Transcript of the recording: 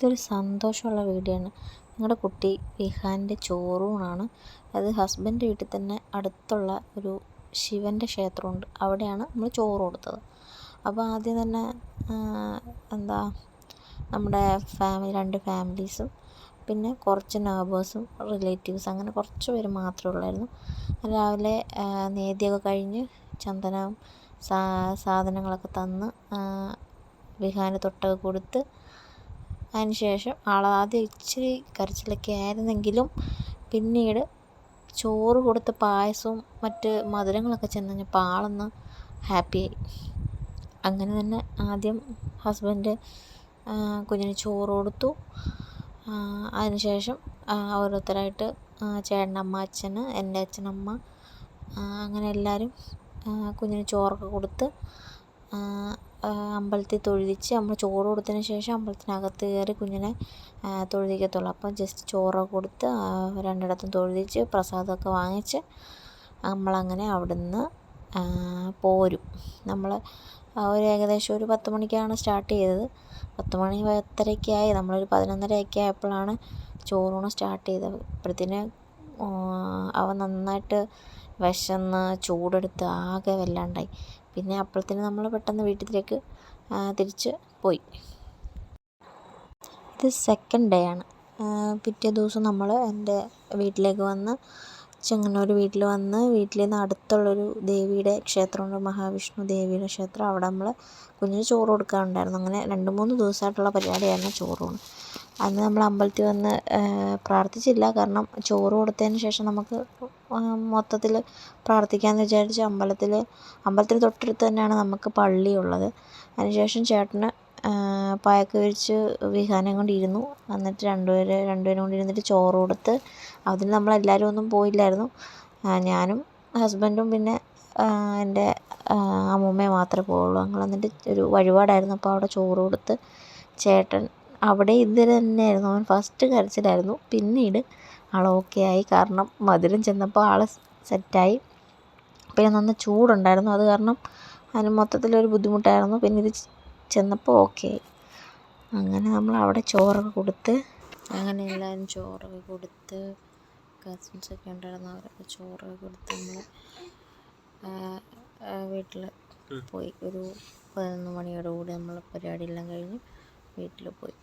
ഇതൊരു സന്തോഷമുള്ള വീഡിയോ ആണ്. ഞങ്ങളുടെ കുട്ടി വിഹാൻ്റെ ചോറൂണാണ്. അത് ഹസ്ബൻഡ് വീട്ടിൽ തന്നെ അടുത്തുള്ള ഒരു ശിവൻ്റെ ക്ഷേത്രമുണ്ട്, അവിടെയാണ് നമ്മൾ ചോറ് കൊടുത്തത്. അപ്പോൾ ആദ്യം തന്നെ നമ്മുടെ രണ്ട് ഫാമിലീസും പിന്നെ കുറച്ച് നെയ്ബേഴ്സും റിലേറ്റീവ്സ് അങ്ങനെ കുറച്ച് പേര് മാത്രമേ ഉള്ളായിരുന്നു. രാവിലെ നേദ്യമൊക്കെ കഴിഞ്ഞ് ചന്ദനം സാധനങ്ങളൊക്കെ തന്ന് വിഹാന് തൊട്ടൊക്കെ കൊടുത്ത് അതിന് ശേഷം ആദ്യം ഇച്ചിരി കരച്ചിലൊക്കെ ആയിരുന്നെങ്കിലും പിന്നീട് ചോറ് കൊടുത്ത് പായസവും മറ്റ് മധുരങ്ങളൊക്കെ ചെന്ന് കഴിഞ്ഞപ്പോൾ ആളൊന്ന് ഹാപ്പിയായി. അങ്ങനെ തന്നെ ആദ്യം ഹസ്ബൻഡ് കുഞ്ഞിന് ചോറ് കൊടുത്തു. അതിന് ശേഷം ഓരോരുത്തരായിട്ട് ചേട്ടനമ്മ, അച്ഛന്, എൻ്റെ അച്ഛനമ്മ, അങ്ങനെ എല്ലാവരും കുഞ്ഞിന് ചോറൊക്കെ കൊടുത്ത് അമ്പലത്തിൽ തൊഴുതിച്ച് നമ്മൾ ചോറ് കൊടുത്തതിന് ശേഷം അമ്പലത്തിനകത്ത് കയറി കുഞ്ഞിനെ തൊഴുതിക്കത്തുള്ളൂ. അപ്പം ജസ്റ്റ് ചോറൊക്കെ കൊടുത്ത് രണ്ടിടത്തും തൊഴുതിച്ച് പ്രസാദമൊക്കെ വാങ്ങിച്ച് നമ്മളങ്ങനെ അവിടുന്ന് പോരും. നമ്മൾ ഏകദേശം ഒരു 10 മണിക്കാണ് സ്റ്റാർട്ട് ചെയ്തത്. 10 മണി 10:30 ആയി. നമ്മളൊരു 11:30 ആയപ്പോഴാണ് ചോറൂണ് സ്റ്റാർട്ട് ചെയ്തത്. അപ്പോഴത്തേന് അവൻ നന്നായിട്ട് വിശന്ന് ചൂടെടുത്ത് ആകെ വല്ലാണ്ടായി. പിന്നെ അപ്പോഴത്തേന് നമ്മൾ പെട്ടെന്ന് വീട്ടിലേക്ക് തിരിച്ച് പോയി. ഇത് സെക്കൻഡ് ഡേ ആണ്. പിറ്റേ ദിവസം നമ്മൾ എൻ്റെ വീട്ടിലേക്ക് വന്ന് ചെങ്ങന്നൂർ വീട്ടിൽ വന്ന് വീട്ടിൽ നിന്ന് അടുത്തുള്ളൊരു ദേവിയുടെ ക്ഷേത്രമുണ്ട്, മഹാവിഷ്ണു ദേവിയുടെ ക്ഷേത്രം. അവിടെ നമ്മൾ കുഞ്ഞിന് ചോറ് കൊടുക്കാറുണ്ടായിരുന്നു. അങ്ങനെ 2-3 ദിവസമായിട്ടുള്ള പരിപാടിയായിരുന്നു ചോറൂണ്. അന്ന് നമ്മൾ അമ്പലത്തിൽ വന്ന് പ്രാർത്ഥിച്ചില്ല, കാരണം ചോറ് കൊടുത്തതിന് ശേഷം നമുക്ക് മൊത്തത്തിൽ പ്രാർത്ഥിക്കാമെന്ന് വിചാരിച്ച് അമ്പലത്തിന് തൊട്ടടുത്ത് തന്നെയാണ് നമുക്ക് പള്ളിയുള്ളത്. അതിനുശേഷം ചേട്ടന് പായൊക്കെ വിരിച്ച് വിഹാനെ കൊണ്ടിരുന്നു. എന്നിട്ട് രണ്ടുപേരും കൊണ്ട് ഇരുന്നിട്ട് ചോറ് കൊടുത്ത്. അതിൽ നമ്മളെല്ലാവരും ഒന്നും പോയില്ലായിരുന്നു. ഞാനും ഹസ്ബൻഡും പിന്നെ എൻ്റെ അമ്മൂമ്മയും മാത്രമേ പോവുള്ളൂ. ഞങ്ങൾ എന്നിട്ട് ഒരു വഴിപാടായിരുന്നു, അപ്പോൾ അവിടെ ചോറ് കൊടുത്ത് ചേട്ടൻ അവിടെ ഇത് തന്നെയായിരുന്നു. അവൻ ഫസ്റ്റ് കരച്ചിലായിരുന്നു, പിന്നീട് ആൾ ഓക്കെ ആയി. കാരണം മധുരം ചെന്നപ്പോൾ ആൾ സെറ്റായി. പിന്നെ നന്ന ചൂടുണ്ടായിരുന്നു, അത് കാരണം അതിന് മൊത്തത്തിലൊരു ബുദ്ധിമുട്ടായിരുന്നു. പിന്നെ ഇത് ചെന്നപ്പോൾ ഓക്കെ ആയി. അങ്ങനെ നമ്മൾ അവിടെ ചോറൊക്കെ കൊടുത്ത് അങ്ങനെ എല്ലാവരും ചോറൊക്കെ കൊടുത്ത് കസിൻസൊക്കെ ഉണ്ടായിരുന്നു, അവരൊക്കെ ചോറൊക്കെ കൊടുത്ത് നമ്മൾ വീട്ടിൽ പോയി. ഒരു 11 മണിയോടുകൂടി നമ്മൾ പരിപാടിയെല്ലാം കഴിഞ്ഞ് വീട്ടിൽ പോയി.